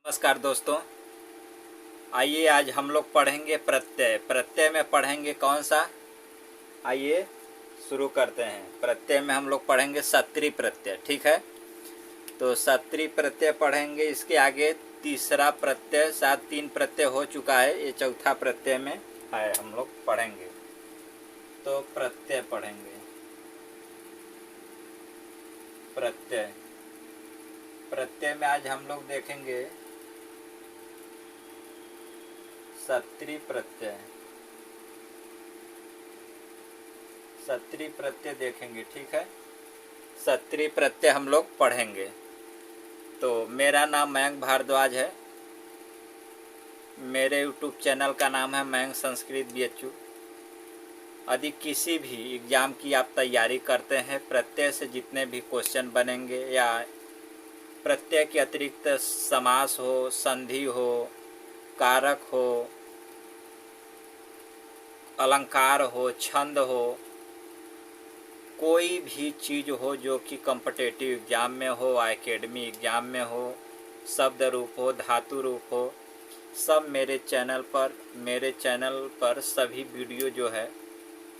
नमस्कार दोस्तों, आइए आज हम लोग पढ़ेंगे प्रत्यय। प्रत्यय में पढ़ेंगे कौन सा? आइए शुरू करते हैं। प्रत्यय में हम लोग पढ़ेंगे सत्री प्रत्यय। ठीक है, तो सत्री प्रत्यय पढ़ेंगे। इसके आगे तीसरा प्रत्यय, शायद 3 प्रत्यय हो चुका है, ये चौथा प्रत्यय में है, हम लोग पढ़ेंगे। तो प्रत्यय पढ़ेंगे। प्रत्यय प्रत्यय में आज हम लोग देखेंगे सत्री प्रत्यय। सत्री प्रत्यय देखेंगे। ठीक है, सत्री प्रत्यय हम लोग पढ़ेंगे। तो मेरा नाम मयंक भारद्वाज है। मेरे यूट्यूब चैनल का नाम है मयंक संस्कृत BHU। यदि किसी भी एग्ज़ाम की आप तैयारी करते हैं, प्रत्यय से जितने भी क्वेश्चन बनेंगे या प्रत्यय के अतिरिक्त समास हो, संधि हो, कारक हो, अलंकार हो, छंद हो, कोई भी चीज़ हो जो कि कॉम्पिटिटिव एग्ज़ाम में हो, एकेडमी एग्ज़ाम में हो, शब्द रूप हो, धातु रूप हो, सब मेरे चैनल पर सभी वीडियो जो है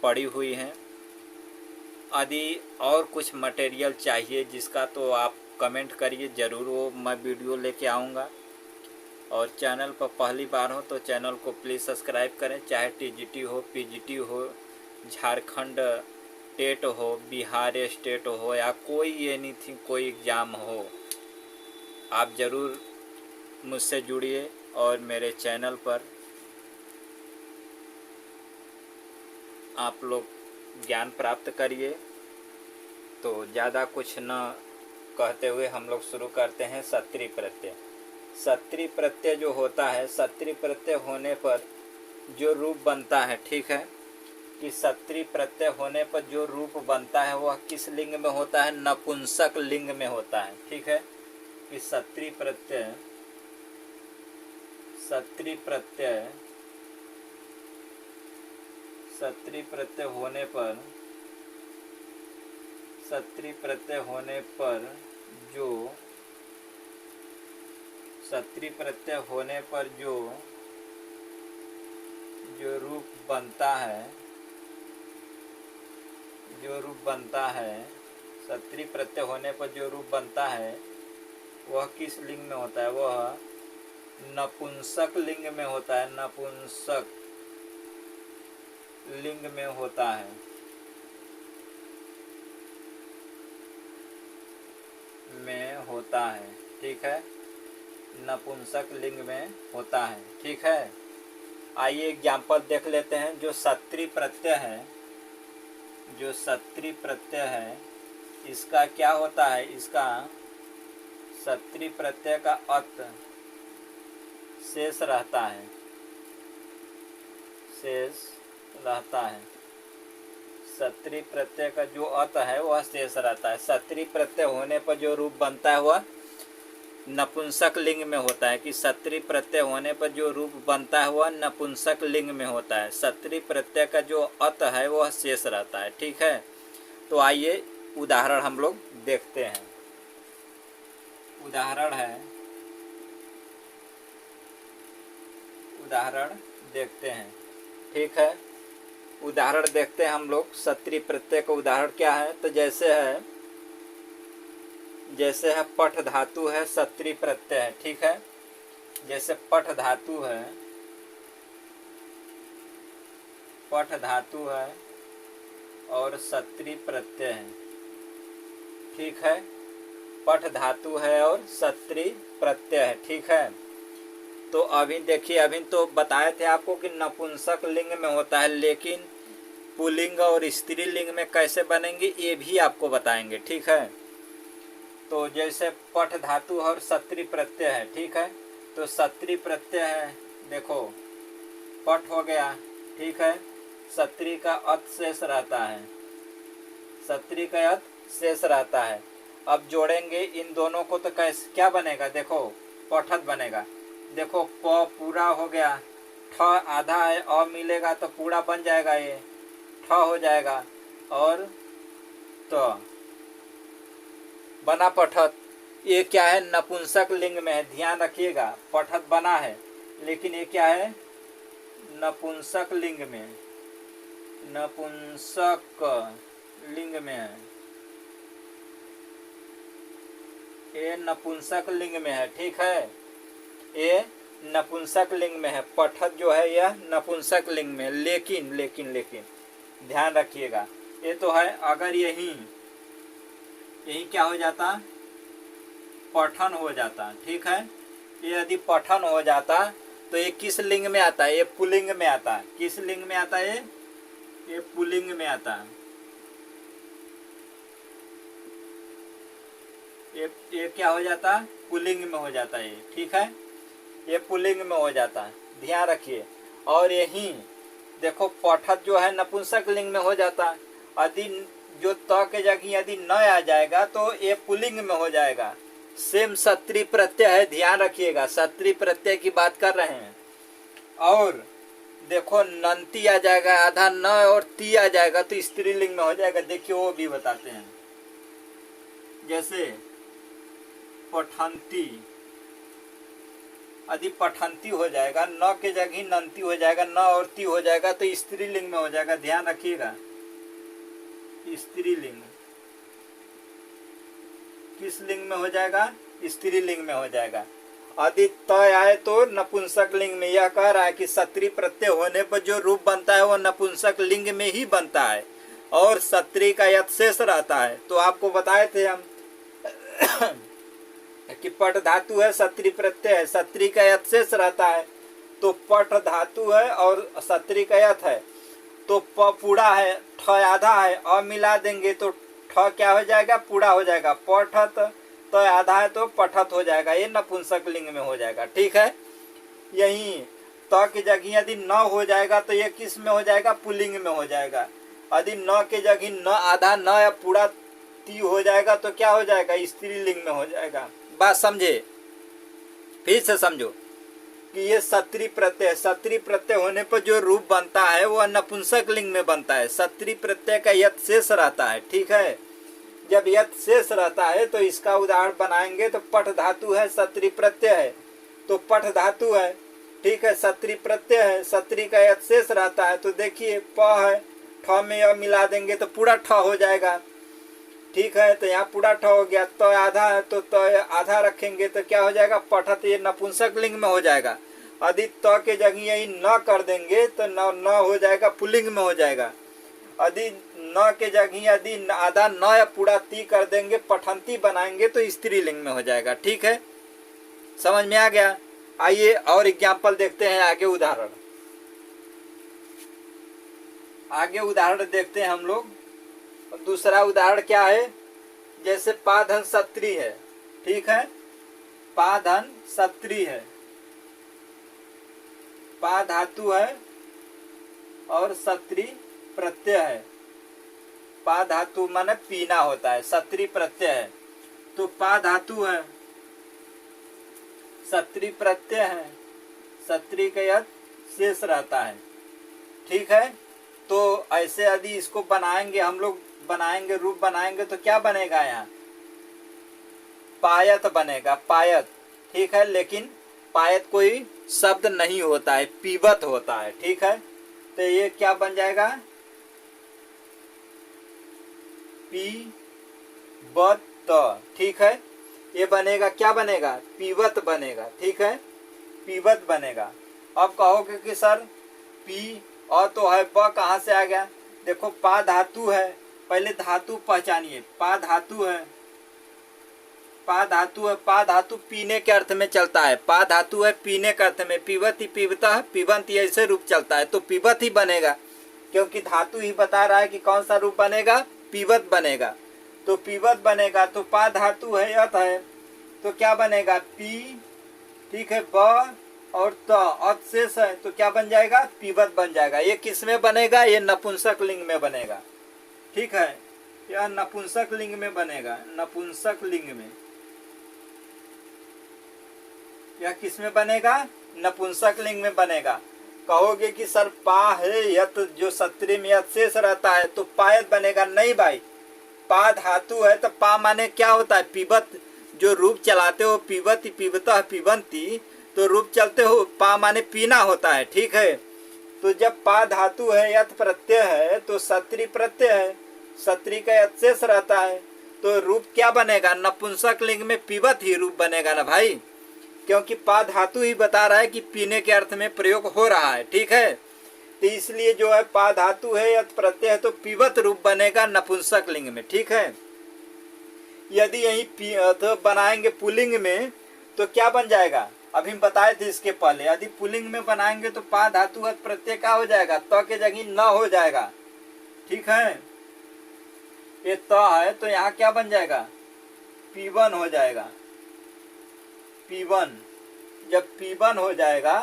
पड़ी हुई हैं। यदि और कुछ मटेरियल चाहिए जिसका, तो आप कमेंट करिए, ज़रूर वो मैं वीडियो लेके आऊँगा। और चैनल पर पहली बार हो तो चैनल को प्लीज़ सब्सक्राइब करें। चाहे TGT हो, PGT हो, झारखंड टेट हो, बिहार स्टेट हो, या कोई एनीथिंग, कोई एग्ज़ाम हो, आप ज़रूर मुझसे जुड़िए और मेरे चैनल पर आप लोग ज्ञान प्राप्त करिए। तो ज़्यादा कुछ न कहते हुए हम लोग शुरू करते हैं सत्री प्रत्यय। सत्री प्रत्यय जो होता है, सत्री प्रत्यय होने पर जो रूप बनता है, ठीक है, कि सत्री प्रत्यय होने पर जो रूप बनता है वह किस लिंग में होता है? नपुंसक लिंग में होता है। ठीक है, कि सत्री प्रत्यय जो रूप बनता है, सत्री प्रत्यय होने पर जो रूप बनता है वह किस लिंग में होता है? वह नपुंसक लिंग में होता है। नपुंसक लिंग में होता है। ठीक है, नपुंसक लिंग में होता है। ठीक है, आइए एग्जाम्पल देख लेते हैं। जो सत्री प्रत्यय है इसका क्या होता है? इसका सत्री प्रत्यय का अत शेष रहता है। सत्री प्रत्यय का जो अत है वह शेष रहता है। सत्री प्रत्यय होने पर जो रूप बनता है वह नपुंसक लिंग में होता है। कि सत्री प्रत्यय होने पर जो रूप बनता है वह नपुंसक लिंग में होता है। सत्री प्रत्यय का जो अत है वह शेष रहता है। ठीक है, तो आइए उदाहरण हम लोग देखते हैं। उदाहरण देखते हैं। ठीक है, उदाहरण देखते हैं हम लोग। सत्री प्रत्यय का उदाहरण क्या है? तो जैसे है पठ धातु है, सत्री प्रत्यय है। ठीक है, जैसे पठ धातु है और सत्री प्रत्यय है। ठीक है, पठ धातु है और सत्री प्रत्यय है। ठीक है, तो अभी देखिए, अभी तो बताए थे आपको कि नपुंसक लिंग में होता है, लेकिन पुल्लिंग और स्त्रीलिंग में कैसे बनेंगे ये भी आपको बताएंगे। ठीक है, तो जैसे पठ धातु और सत्री प्रत्यय है। ठीक है, तो सत्री प्रत्यय है, देखो पठ हो गया। ठीक है, सत्री का अत शेष रहता है। अब जोड़ेंगे इन दोनों को तो कैसे, क्या बनेगा? देखो पठत बनेगा। देखो प पूरा हो गया, ठ आधा है, अ मिलेगा तो पूरा बन जाएगा, ये ठ हो जाएगा, और तो बना पठत। ये क्या है, नपुंसक लिंग में है, ध्यान रखिएगा, पठत बना है लेकिन ये क्या है, नपुंसक लिंग में, नपुंसक लिंग में है, ये नपुंसक लिंग में है। ठीक है, ये नपुंसक लिंग में है, पठत जो है यह नपुंसक लिंग में। लेकिन लेकिन लेकिन ध्यान रखिएगा, ये तो है, अगर यही क्या हो जाता, पठन हो जाता। ठीक है, ये यदि पठन हो जाता तो ये किस लिंग में आता है, ये पुल्लिंग में आता है। किस लिंग में आता है, ये पुल्लिंग में आता है। ये क्या हो जाता, पुल्लिंग में हो जाता है। ठीक है, ये पुल्लिंग में हो जाता है, ध्यान रखिए। और यही देखो, पठत जो है नपुंसक लिंग में हो जाता है। यदि जो त के जगह यदि न आ जाएगा तो ये पुल्लिंग में हो जाएगा। सेम सत्री प्रत्यय है, ध्यान रखिएगा, सत्री प्रत्यय की बात कर रहे हैं। और देखो, नंती आ जाएगा, आधा न और ती आ जाएगा तो स्त्रीलिंग में हो जाएगा। देखिए वो भी बताते हैं, जैसे पठंती, यदि पठंती हो जाएगा, न के जगह नंती हो जाएगा, न और ती हो जाएगा तो स्त्रीलिंग में हो जाएगा। ध्यान रखिएगा, स्त्रीलिंग किस लिंग में हो जाएगा, स्त्रीलिंग में हो जाएगा। यदि त आए तो नपुंसक लिंग में। यह कह रहा है कि सत्री प्रत्यय होने पर जो रूप बनता है वो नपुंसक लिंग में ही बनता है और सत्री का यत् शेष रहता है। तो आपको बताए थे हम कि पट धातु है, सत्री प्रत्यय है, सत्री का यत् शेष रहता है। तो पट धातु है और सत्री का यत् है, तो प पूरा है, ठ आधा है, अ मिला देंगे तो ठ क्या हो जाएगा, पूरा हो जाएगा। पठत तो आधा है तो पठत हो जाएगा, ये नपुंसक लिंग में हो जाएगा। ठीक है, यही त की जगह यदि न हो जाएगा तो ये किस में हो जाएगा, पुल्लिंग में हो जाएगा। यदि न के जगह न आधा न या पूरा ती हो जाएगा तो क्या हो जाएगा, स्त्रीलिंग में हो जाएगा। बात समझे, फिर से समझो कि ये सत्री प्रत्यय, सत्री प्रत्यय होने पर जो रूप बनता है वो नपुंसक लिंग में बनता है। सत्री प्रत्यय का यत् शेष रहता है। ठीक है, जब यत् शेष रहता है तो इसका उदाहरण बनाएंगे तो पठ धातु है, सत्री प्रत्यय है, तो पठ धातु है। ठीक है, सत्री प्रत्यय है, सत्री का यत् शेष रहता है, तो देखिए प है, ठ में य मिला देंगे तो पूरा ठ हो जाएगा। ठीक है, तो यहाँ पूरा ठ हो गया। तो आधा है तो आधा रखेंगे तो क्या हो जाएगा, पठत, ये नपुंसक लिंग में हो जाएगा। यदि त के जगह यही न कर देंगे तो न हो जाएगा, पुल्लिंग में हो जाएगा। यदि न के जगह यदि आधा न या पूरा ती कर देंगे, पठंती बनाएंगे तो स्त्रीलिंग में हो जाएगा। ठीक है, समझ में आ गया। आइए और एग्जाम्पल देखते हैं, आगे उदाहरण, आगे उदाहरण देखते हैं हम लोग। दूसरा उदाहरण क्या है, जैसे पाधन सत्री है। ठीक है, पाधन सत्री है, पा धातु है और सत्री प्रत्यय है। पा धातु माने पीना होता है, सत्री प्रत्यय है। तो पा धातु है, सत्री प्रत्यय है, सत्री का यत् शेष रहता है। ठीक है, तो ऐसे यदि इसको बनाएंगे हम लोग, बनाएंगे रूप बनाएंगे तो क्या बनेगा, यहाँ पायत बनेगा, पायत। ठीक है, लेकिन पायत कोई शब्द नहीं होता है, पीवत होता है। ठीक है, तो ये क्या बन जाएगा, पीवत। ठीक है, ये बनेगा, क्या बनेगा, पीवत बनेगा। ठीक है, पीवत बनेगा। अब कहोगे कि सर पी और तो है, ब कहाँ से आ गया। देखो पा धातु है, पहले धातु पहचानिए। पा धातु है, पा धातु है, पा धातु पीने के अर्थ में चलता है। पा धातु है पीने के अर्थ में, पीवती पीवता पीबंती ऐसे रूप चलता है, तो पीवत ही बनेगा, क्योंकि धातु ही बता रहा है कि कौन सा रूप बनेगा, पीवत बनेगा। तो पीवत बनेगा, तो पा धातु है, यत है, तो क्या बनेगा, पी। ठीक है, ब और त अत शेष है, तो क्या बन जाएगा, पीवत बन जाएगा। ये किस में बनेगा, ये नपुंसक लिंग में बनेगा। ठीक है, यह नपुंसक लिंग में बनेगा, नपुंसक लिंग में। यह किस में बनेगा, नपुंसक लिंग में बनेगा। कहोगे कि सर पा है यत, जो सत्री में यत शेष रहता है तो पायत बनेगा। नहीं भाई, पा धातु है तो पा माने क्या होता है, पीवत। जो रूप चलाते हो पीबती पीबता पीबंती, तो रूप चलते हो पा माने पीना होता है, ठीक है। तो जब पा धातु है यथ प्रत्यय है तो सत्री प्रत्यय है, सत्री का यथ शेष रहता है, तो रूप क्या बनेगा, नपुंसक लिंग में पीबत ही रूप बनेगा ना भाई, क्योंकि पा धातु ही बता रहा है कि पीने के अर्थ में प्रयोग हो रहा है, ठीक है। तो इसलिए जो है पा धातु है यथ प्रत्यय है तो पीबत रूप बनेगा नपुंसक लिंग में, ठीक है। यदि यही तो बनाएंगे पुल्लिंग में तो क्या बन जाएगा, अभी हम बताए थे इसके पहले, यदि पुल्लिंग में बनाएंगे तो पा धातु यथ प्रत्यय क्या हो जाएगा, त के जगह न हो जाएगा, ठीक है। ये त है तो यहाँ क्या बन जाएगा, पीवन हो जाएगा, पीवन। जब पीवन हो जाएगा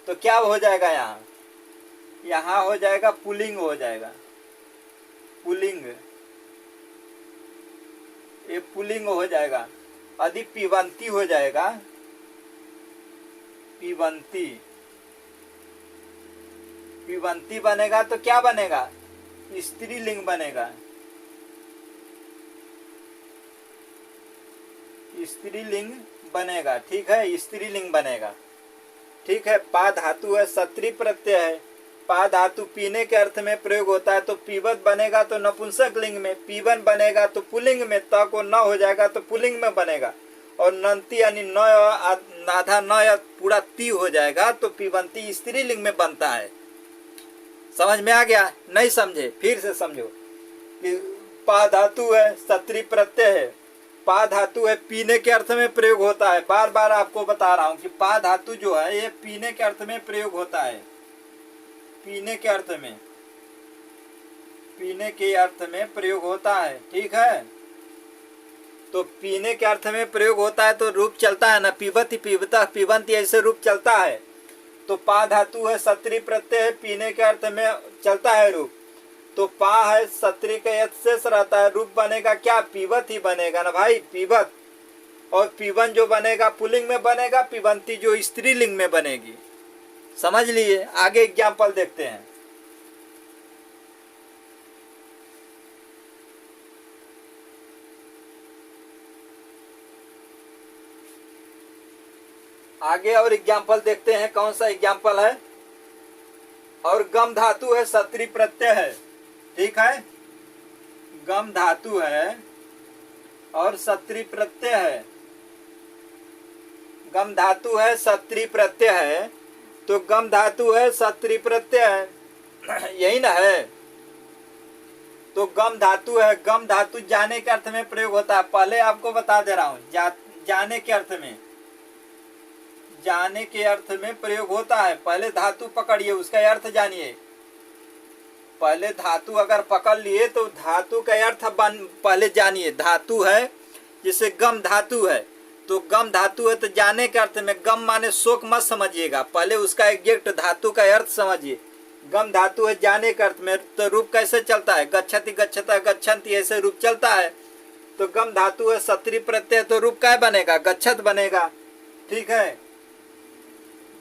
तो क्या हो जाएगा, यहाँ यहाँ हो जाएगा पुल्लिंग हो जाएगा, पुल्लिंग, ये पुल्लिंग हो जाएगा। यदि पीवंती हो जाएगा, पीवंती, पीवंती बनेगा तो क्या बनेगा, स्त्रीलिंग बनेगा, स्त्रीलिंग बनेगा, ठीक है, स्त्रीलिंग बनेगा, ठीक है। पा धातु है सत्री प्रत्यय है, पा धातु पीने के अर्थ में प्रयोग होता है तो पीबत बनेगा तो नपुंसक लिंग में, पीवन बनेगा तो पुल्लिंग में, त को न हो जाएगा तो पुल्लिंग में बनेगा, और नंती यानी न आधा न या पूरा ती हो जाएगा तो पीबंती स्त्रीलिंग में बनता है। समझ में आ गया, नहीं समझे फिर से समझो कि पा धातु है सत्री प्रत्यय है, पा धातु है पीने के अर्थ में प्रयोग होता है, बार बार आपको बता रहा हूं कि पा धातु जो है ये पीने के अर्थ में प्रयोग होता है, पीने के अर्थ में, पीने के अर्थ में प्रयोग होता है, ठीक है। तो पीने के अर्थ में प्रयोग होता है तो रूप चलता है ना, पीबती पीबता पीबंती ऐसे रूप चलता है। तो पा धातु है सत्री प्रत्यय है, पीने के अर्थ में चलता है रूप, तो पा है सत्री का यथ शेष रहता है, रूप बनेगा क्या, पीबत ही बनेगा ना भाई, पीबत। और पीवन जो बनेगा पुल्लिंग में बनेगा, पीबंती जो स्त्रीलिंग में बनेगी। समझ लिए, आगे एग्जाम्पल देखते हैं। आगे और एग्जाम्पल देखते हैं, कौन सा एग्जाम्पल है, और गम धातु है सत्री प्रत्यय है, ठीक है, गम धातु है और सत्री प्रत्यय है, गम धातु है सत्री प्रत्यय है, तो गम धातु है सत्री प्रत्यय है, यही ना है। तो गम धातु है, गम धातु जाने के अर्थ में प्रयोग होता है, पहले आपको बता दे रहा हूं, जाने के अर्थ में, जाने के अर्थ में प्रयोग होता है। पहले धातु पकड़िए, उसका अर्थ जानिए, पहले धातु अगर पकड़ लिए तो धातु का अर्थ पहले जानिए। धातु है जैसे गम धातु है, तो गम धातु है तो जाने के अर्थ में, गम माने शोक मत समझिएगा, पहले उसका एग्जैक्ट धातु का अर्थ समझिए। गम धातु है जाने के अर्थ में, तो रूप कैसे चलता है, गच्छति गच्छता गच्छन्ति ऐसे रूप चलता है। तो गम धातु है सत्री प्रत्यय, तो रूप क्या बनेगा, गच्छत बनेगा, ठीक है।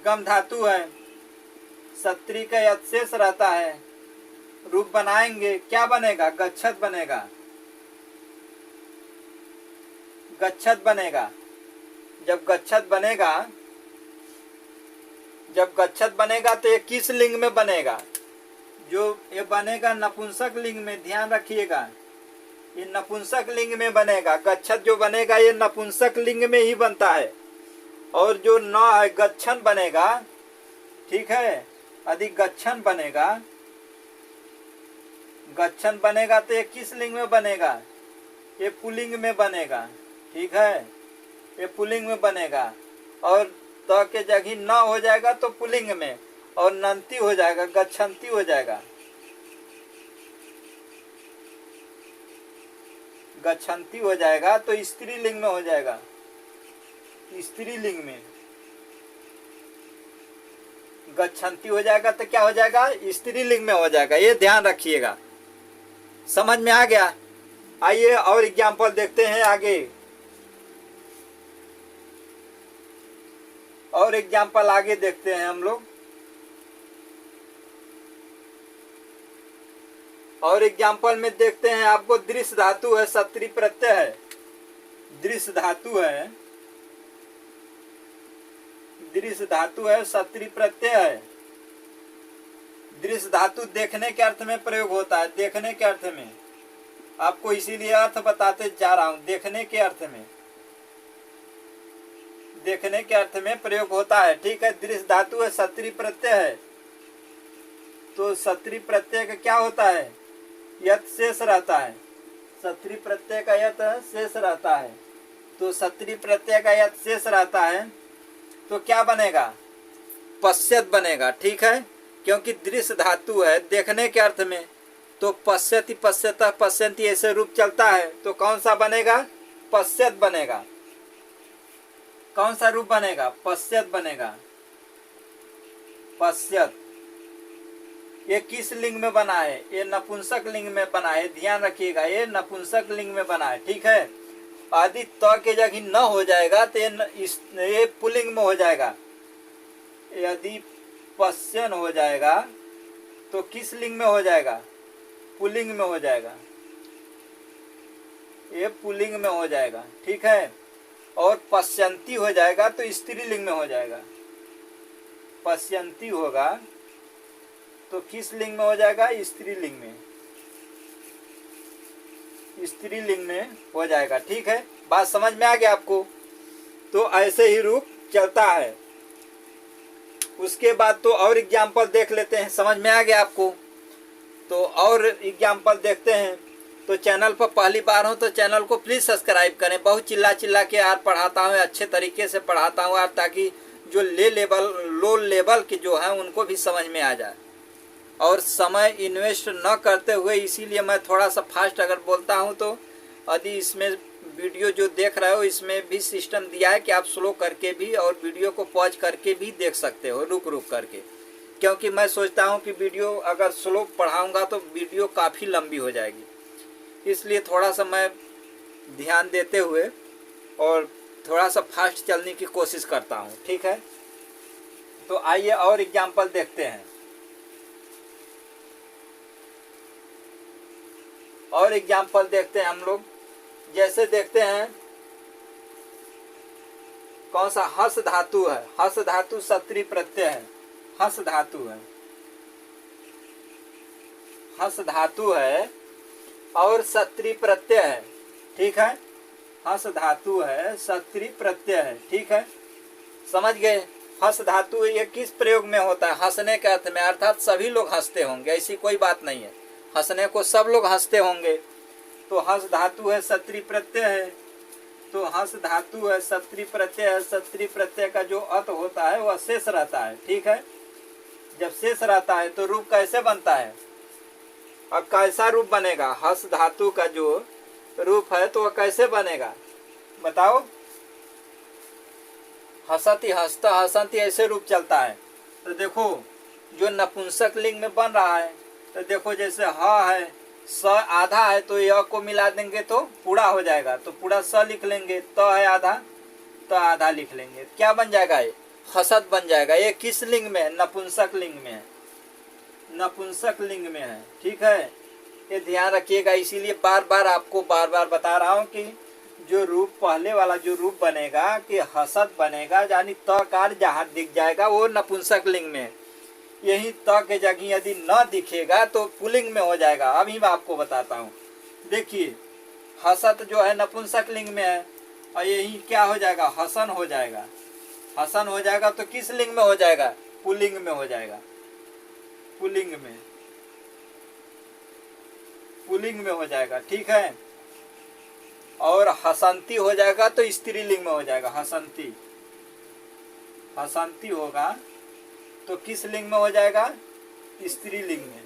गम धातु है सत्री का यथ शेष रहता है, रूप बनाएंगे क्या बनेगा, गच्छत बनेगा, गच्छत बनेगा। जब गच्छत बनेगा, जब गच्छत बनेगा तो ये किस लिंग में बनेगा, जो ये बनेगा नपुंसक लिंग में, ध्यान रखिएगा, ये नपुंसक लिंग में बनेगा। गच्छत जो बनेगा ये नपुंसक लिंग में ही बनता है, और जो न है गच्छन बनेगा, ठीक है। यदि गच्छन बनेगा, गच्छन बनेगा तो ये किस लिंग में बनेगा, ये पुल्लिंग में बनेगा, ठीक है, ये पुल्लिंग में बनेगा। और त के जगह न हो जाएगा तो पुल्लिंग में, और नंती हो जाएगा, गच्छन्ति हो जाएगा, गच्छन्ति हो जाएगा तो स्त्रीलिंग में हो जाएगा, स्त्रीलिंग में गच्छन्ति हो जाएगा तो क्या हो जाएगा, स्त्रीलिंग में हो जाएगा। ये ध्यान रखिएगा, समझ में आ गया। आइए और एग्जाम्पल देखते हैं आगे, और एग्जाम्पल आगे देखते हैं हम लोग। और एग्जाम्पल में देखते हैं, आपको दृश्य धातु है सत्री प्रत्यय है, दृश्य धातु है, दृश्य धातु है, सत्री प्रत्यय है। दृश्य धातु देखने के अर्थ में प्रयोग होता है, देखने के अर्थ में, आपको इसीलिए अर्थ बताते जा रहा हूं, देखने के अर्थ में, देखने के अर्थ में प्रयोग होता है। ठीक है, दृश्य धातु है, सत्री प्रत्यय है। तो सत्री प्रत्यय का क्या होता है? यत शेष रहता है। सत्री प्रत्यय का यत शेष रहता है। तो सत्री प्रत्यय का यत शेष रहता है तो क्या बनेगा? पश्यत बनेगा। ठीक है, क्योंकि दृश्य धातु है देखने के अर्थ में, तो पश्यति, पश्यतः, पश्यन्ति ऐसे रूप चलता है, तो कौन सा बनेगा? पश्यत बनेगा। कौन सा रूप बनेगा? पश्यत बनेगा। पश्यत। ये किस लिंग में बना है? ये नपुंसक लिंग में बना है, ध्यान रखिएगा, ये नपुंसक लिंग में बना है। ठीक है, आदि त के जगह न हो जाएगा तो ये पुल्लिंग में हो जाएगा। यदि पश्यन हो जाएगा तो किस लिंग में हो जाएगा? पुल्लिंग में हो जाएगा, ये पुल्लिंग में हो जाएगा। ठीक है, और पश्यंती हो जाएगा तो स्त्रीलिंग में हो जाएगा। पश्यंती होगा तो किस लिंग में हो जाएगा? स्त्रीलिंग में, स्त्रीलिंग में हो जाएगा। ठीक है, बात समझ में आ गया आपको? तो ऐसे ही रूप चलता है। उसके बाद तो और एग्जाम्पल देख लेते हैं, समझ में आ गया आपको? तो और एग्जाम्पल देखते हैं। तो चैनल पर पहली बार हो तो चैनल को प्लीज़ सब्सक्राइब करें। बहुत चिल्ला के यार पढ़ाता हूँ, अच्छे तरीके से पढ़ाता हूँ यार, ताकि जो लो लेवल के जो हैं उनको भी समझ में आ जाए। और समय इन्वेस्ट न करते हुए, इसीलिए मैं थोड़ा सा फास्ट अगर बोलता हूँ तो यदि इसमें वीडियो जो देख रहे हो इसमें भी सिस्टम दिया है कि आप स्लो करके भी और वीडियो को पॉज करके भी देख सकते हो, रुक करके, क्योंकि मैं सोचता हूँ कि वीडियो अगर स्लो पढ़ाऊँगा तो वीडियो काफ़ी लंबी हो जाएगी, इसलिए थोड़ा सा मैं ध्यान देते हुए और थोड़ा सा फास्ट चलने की कोशिश करता हूँ। ठीक है, तो आइए और एग्जाम्पल देखते हैं। और एग्जाम्पल देखते हैं हम लोग, जैसे देखते हैं कौन सा? हस धातु है। हस धातु सत्री प्रत्यय है। हस धातु है, हस धातु है और सत्री प्रत्यय है। ठीक है, हस धातु है, सत्री प्रत्यय है। ठीक है, समझ गए? हस धातु ये किस प्रयोग में होता है? हंसने के अर्थ में, अर्थात सभी लोग हंसते होंगे, ऐसी कोई बात नहीं है, हंसने को सब लोग हंसते होंगे। तो हंस धातु है, सत्री प्रत्यय है। तो हंस धातु है, सत्री प्रत्यय है। सत्री प्रत्यय का जो अत होता है वह शेष रहता है। ठीक है, जब शेष रहता है तो रूप कैसे बनता है? अब कैसा रूप बनेगा? हंस धातु का जो रूप है तो वह कैसे बनेगा बताओ? हसती, हंसता, हसंती ऐसे रूप चलता है। तो देखो जो नपुंसक लिंग में बन रहा है, तो देखो जैसे ह है, स आधा है तो य को मिला देंगे तो पूरा हो जाएगा, तो पूरा स लिख लेंगे। त है आधा तो आधा लिख लेंगे, क्या बन जाएगा? ये हसत बन जाएगा। ये किस लिंग में है? नपुंसक लिंग में है, नपुंसक लिंग में है। ठीक है, ये ध्यान रखिएगा, इसीलिए बार बार बता रहा हूँ कि जो रूप पहले वाला जो रूप बनेगा कि हसत बनेगा, यानी त कार जहाँ दिख जाएगा वो नपुंसक लिंग में है। यही त के जगह यदि न दिखेगा तो पुल्लिंग में हो जाएगा। अभी मैं आपको बताता हूँ। देखिए हसत जो है नपुंसक लिंग में है और यही क्या हो जाएगा? हसन हो जाएगा। हसन हो जाएगा तो किस लिंग में हो जाएगा? पुल्लिंग में हो जाएगा। पुल्लिंग में, पुल्लिंग में हो जाएगा। ठीक है, और हसंती हो जाएगा तो स्त्रीलिंग में हो जाएगा। हसंती, हसंती होगा तो किस लिंग में हो जाएगा? स्त्रीलिंग में,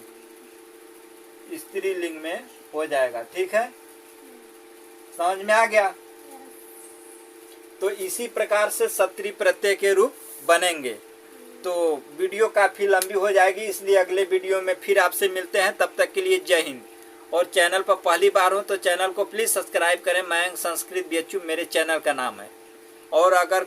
स्त्रीलिंग में हो जाएगा। ठीक है, समझ में आ गया? तो इसी प्रकार से सत्री प्रत्यय के रूप बनेंगे। तो वीडियो काफ़ी लंबी हो जाएगी, इसलिए अगले वीडियो में फिर आपसे मिलते हैं। तब तक के लिए जय हिंद। और चैनल पर पहली बार हो तो चैनल को प्लीज़ सब्सक्राइब करें। मयंक संस्कृत BHU मेरे चैनल का नाम है। और अगर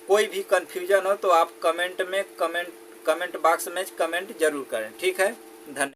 कोई भी कन्फ्यूजन हो तो आप कमेंट बॉक्स में कमेंट जरूर करें। ठीक है, धन्यवाद।